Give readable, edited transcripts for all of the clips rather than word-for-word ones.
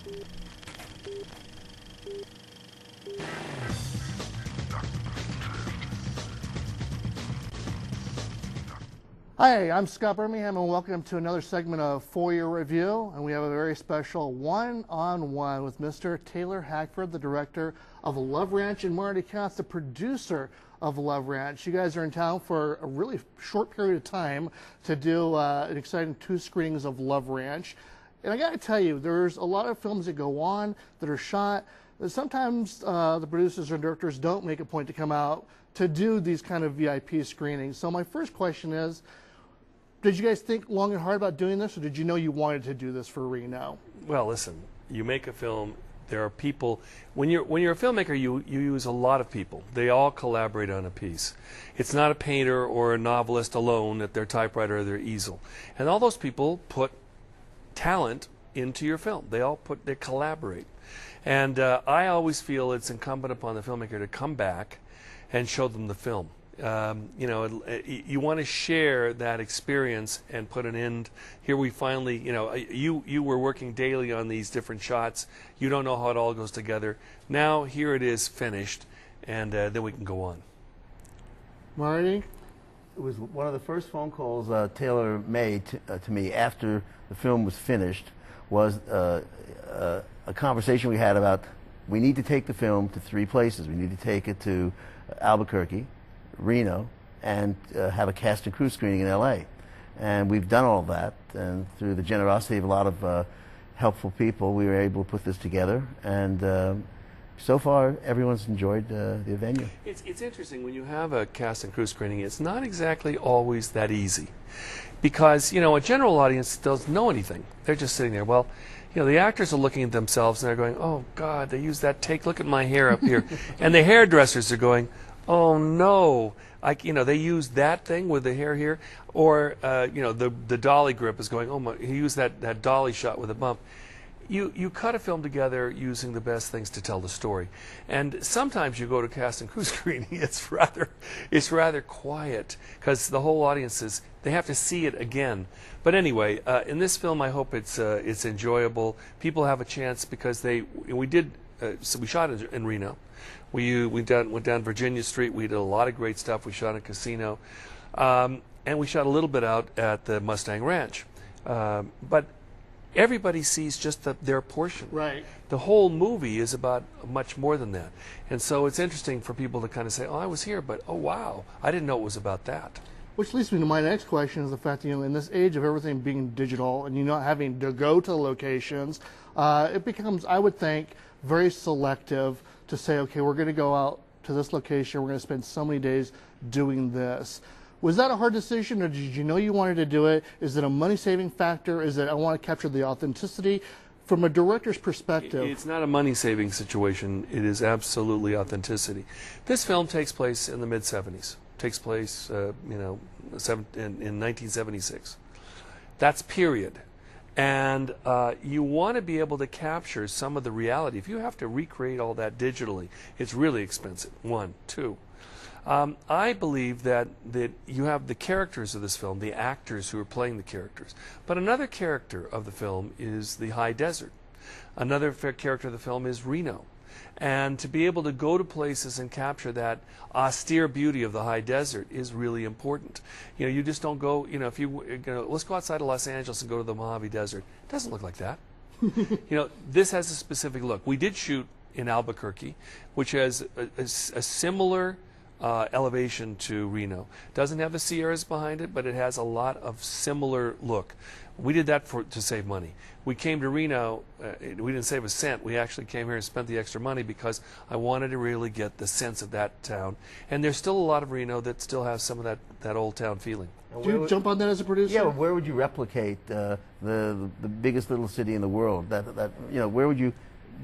Hi, I'm Scott Birmingham, and welcome to another segment of For Your Review. And we have a very special one-on-one with Mr. Taylor Hackford, the director of Love Ranch, and Marty Katz, the producer of Love Ranch. You guys are in town for a really short period of time to do an exciting 2 screenings of Love Ranch. And I got to tell you, there's a lot of films that go on that are shot that sometimes the producers or directors don't make a point to come out to do these kind of VIP screenings. So my first question is, did you guys think long and hard about doing this, or did you know you wanted to do this for Reno? Well, listen, you make a film, there are people, when you're a filmmaker, you use a lot of people. They all collaborate on a piece. It's not a painter or a novelist alone at their typewriter or their easel. And all those people put talent into your film. They collaborate. And I always feel it's incumbent upon the filmmaker to come back and show them the film. You know, you want to share that experience and put an end. Here we finally, you know, you were working daily on these different shots. You don't know how it all goes together. Now here it is finished, and then we can go on. Marty? It was one of the first phone calls Taylor made to me after the film was finished, was a conversation we had about we need to take the film to 3 places. We need to take it to Albuquerque, Reno, and have a cast and crew screening in LA. And we've done all that, and through the generosity of a lot of helpful people, we were able to put this together. And so far, everyone's enjoyed the venue. It's interesting, when you have a cast and crew screening, it's not exactly always that easy. Because, you know, a general audience doesn't know anything. They're just sitting there. Well, you know, the actors are looking at themselves and they're going, oh, God, they used that take. Look at my hair up here. And the hairdressers are going, oh no, you know, they used that thing with the hair here, or you know, the dolly grip is going, oh my, he used that dolly shot with a bump. You cut a film together using the best things to tell the story, and sometimes you go to cast and crew screening, it's rather quiet because the whole audience they have to see it again. But anyway, in this film, I hope it's enjoyable. People have a chance because so we shot in Reno. We went down Virginia Street. We did a lot of great stuff. We shot in a casino. And we shot a little bit out at the Mustang Ranch. But everybody sees just their portion. Right. The whole movie is about much more than that. And so it's interesting for people to kind of say, oh, I was here, but oh, wow, I didn't know it was about that. Which leads me to my next question, is the fact that, you know, in this age of everything being digital and you not having to go to locations, it becomes, I would think, very selective to say, okay, we're going to go out to this location, we're going to spend so many days doing this. Was that a hard decision, or did you know you wanted to do it? Is it a money-saving factor? Is it I want to capture the authenticity? From a director's perspective. It's not a money-saving situation. It is absolutely authenticity. This film takes place in the mid-'70s. Takes place, you know, in 1976. That's period. And you want to be able to capture some of the reality. If you have to recreate all that digitally, it's really expensive. 1, 2. I believe that you have the characters of this film, the actors who are playing the characters. But another character of the film is the high desert. Another character of the film is Reno. And to be able to go to places and capture that austere beauty of the high desert is really important. You know, you just don't go, you know, if you know, let's go outside of Los Angeles and go to the Mojave Desert. It doesn't look like that. You know, this has a specific look. We did shoot in Albuquerque, which has a similar elevation to Reno. Doesn't have the Sierras behind it, but it has a lot of similar look. We did that to save money. We came to Reno, we didn't save a cent. We actually came here and spent the extra money because I wanted to really get the sense of that town. And there's still a lot of Reno that still has some of that old town feeling. Do you jump on that as a producer? Yeah, well, where would you replicate the biggest little city in the world? That you know, where would you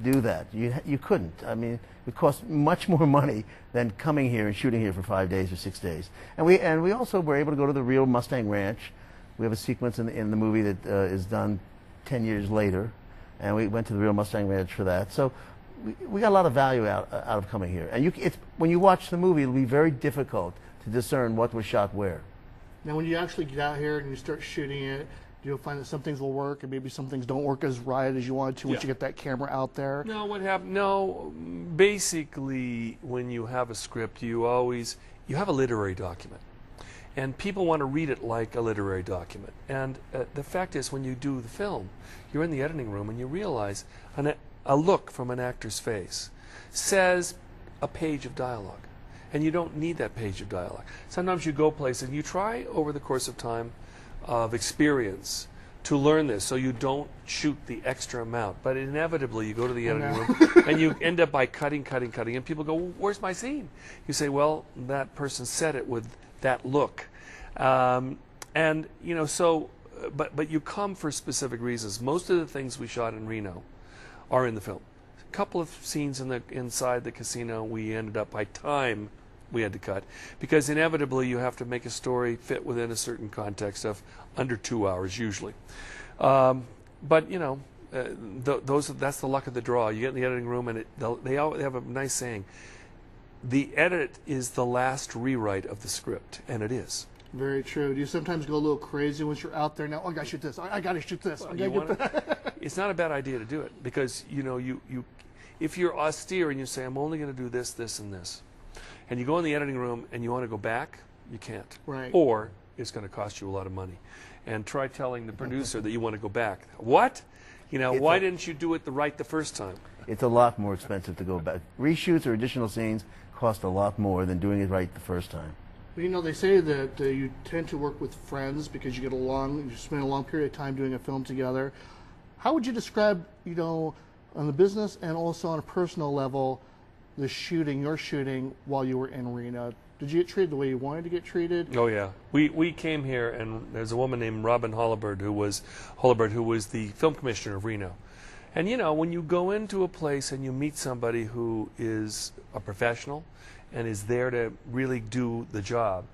do that? You couldn't. I mean, it would cost much more money than coming here and shooting here for 5 days or 6 days. And we also were able to go to the real Mustang Ranch. We have a sequence in the movie that is done 10 years later, and we went to the real Mustang Ranch for that. So we got a lot of value out of coming here. And when you watch the movie, it'll be very difficult to discern what was shot where. Now, when you actually get out here and you start shooting it, Do you find that some things will work and maybe some things don't work as right as you wanted to once Yeah. you get that camera out there? No, what happened? No, basically, when you have a script, you have a literary document, and people want to read it like a literary document. And the fact is, when you do the film, you're in the editing room and you realize a look from an actor's face says a page of dialogue, and you don't need that page of dialogue. Sometimes you go places and you try over the course of time of experience to learn this, so you don't shoot the extra amount. But inevitably, you go to the editing room and you end up by cutting, and people go, well, "Where's my scene?" You say, "Well, that person said it with that look," and you know. So, but you come for specific reasons. Most of the things we shot in Reno are in the film. A couple of scenes inside the casino we ended up by time we had to cut, because inevitably you have to make a story fit within a certain context of under 2 hours usually. But you know, that's the luck of the draw. You get in the editing room and they have a nice saying: the edit is the last rewrite of the script, and it is. Very true. Do you sometimes go a little crazy once you're out there? Now, oh, I gotta shoot this. I gotta shoot this. It's not a bad idea to do it, because you know if you're austere and you say, I'm only going to do this, this, and this, and you go in the editing room and you want to go back, you can't. Right. Or it's going to cost you a lot of money. And try telling the producer that you want to go back. What? You know, why didn't you do it right the first time? It's a lot more expensive to go back. Reshoots or additional scenes cost a lot more than doing it right the first time. You know, they say that you tend to work with friends because you spend a long period of time doing a film together. How would you describe, you know, on the business and also on a personal level, your shooting while you were in Reno? Did you get treated the way you wanted to get treated? Oh yeah, we came here, and there's a woman named Robin Hollibird who was the film commissioner of Reno. And you know, when you go into a place and you meet somebody who is a professional and is there to really do the job,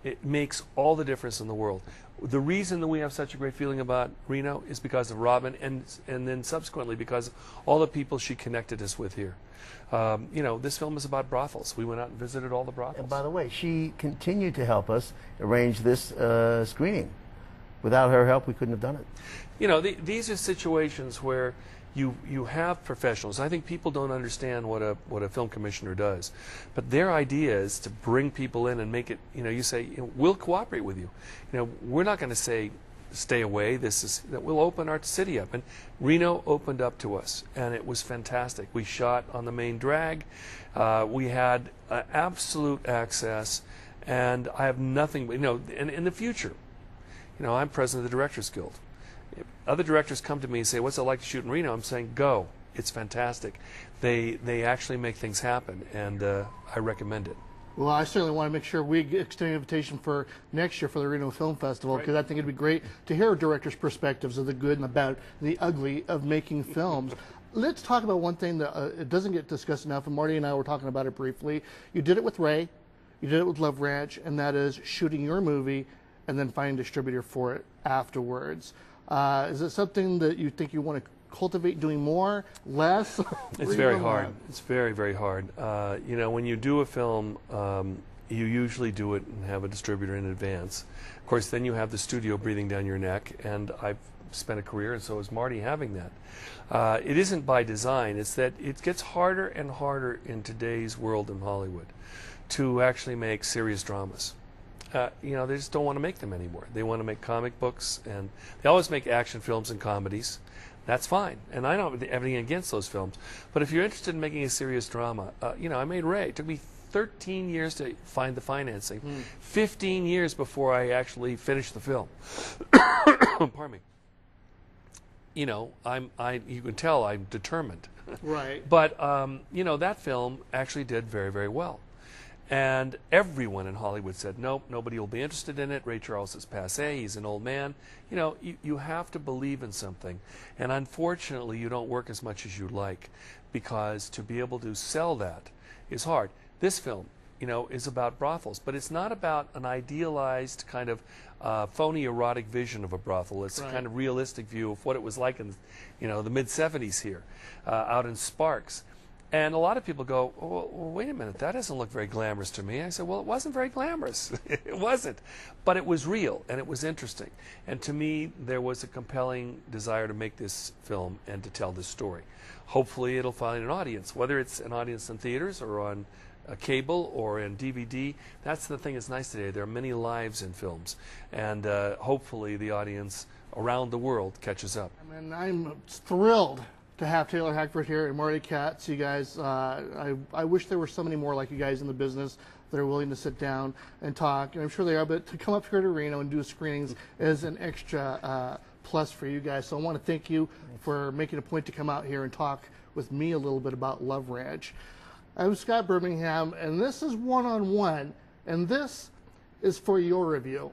it makes all the difference in the world. The reason that we have such a great feeling about Reno is because of Robin, and then subsequently because of all the people she connected us with here. You know, this film is about brothels. We went out and visited all the brothels. And by the way, she continued to help us arrange this screening. Without her help, we couldn't have done it. You know, these are situations where you have professionals. I think people don't understand what a film commissioner does, but their idea is to bring people in and make it. You know, you say, we'll cooperate with you. You know, we're not going to say stay away. We'll open our city up, and Reno opened up to us, and it was fantastic. We shot on the main drag. We had absolute access, and I have nothing. You know, in the future, you know, I'm president of the Directors Guild. If other directors come to me and say, "What's it like to shoot in Reno?" I'm saying, "Go. It's fantastic." They actually make things happen, and I recommend it. Well, I certainly want to make sure we extend an invitation for next year for the Reno Film Festival, because I think it'd be great to hear directors' perspectives of the good and the bad, the ugly of making films. Let's talk about one thing that it doesn't get discussed enough, and Marty and I were talking about it briefly. You did it with Ray, you did it with Love Ranch, and that is shooting your movie and then finding a distributor for it afterwards. Is it something that you think you want to cultivate doing more, less? It's very hard. It's very, very hard. You know, when you do a film, you usually do it and have a distributor in advance. Of course, then you have the studio breathing down your neck, and I've spent a career, and so is Marty, having that. It isn't by design. It's that it gets harder and harder in today's world in Hollywood to actually make serious dramas. You know, they just don't want to make them anymore. They want to make comic books, and they always make action films and comedies. That's fine, and I don't have anything against those films. But if you're interested in making a serious drama, you know, I made Ray. It took me 13 years to find the financing, 15 years before I actually finished the film. Pardon me. You know, you can tell I'm determined. Right. But you know, that film actually did very, very well. And everyone in Hollywood said, nope, nobody will be interested in it. Ray Charles is passé. He's an old man. You know, you have to believe in something. And unfortunately, you don't work as much as you'd like, because to be able to sell that is hard. This film, you know, is about brothels, but it's not about an idealized kind of phony erotic vision of a brothel. It's a kind of realistic view of what it was like in, you know, the mid-'70s here, out in Sparks. And a lot of people go, well, wait a minute, that doesn't look very glamorous to me. I said, well, it wasn't very glamorous. It wasn't. But it was real, and it was interesting. And to me, there was a compelling desire to make this film and to tell this story. Hopefully it'll find an audience, whether it's an audience in theaters or on cable or in DVD. That's the thing that's nice today. There are many lives in films. And hopefully the audience around the world catches up. I mean, I'm thrilled to have Taylor Hackford here and Marty Katz. You guys, I wish there were so many more like you guys in the business that are willing to sit down and talk. And I'm sure they are, but to come up here to Reno and do screenings is an extra plus for you guys. So I want to thank you for making a point to come out here and talk with me a little bit about Love Ranch. I'm Scott Birmingham, and this is One-on-One, and this is for your review.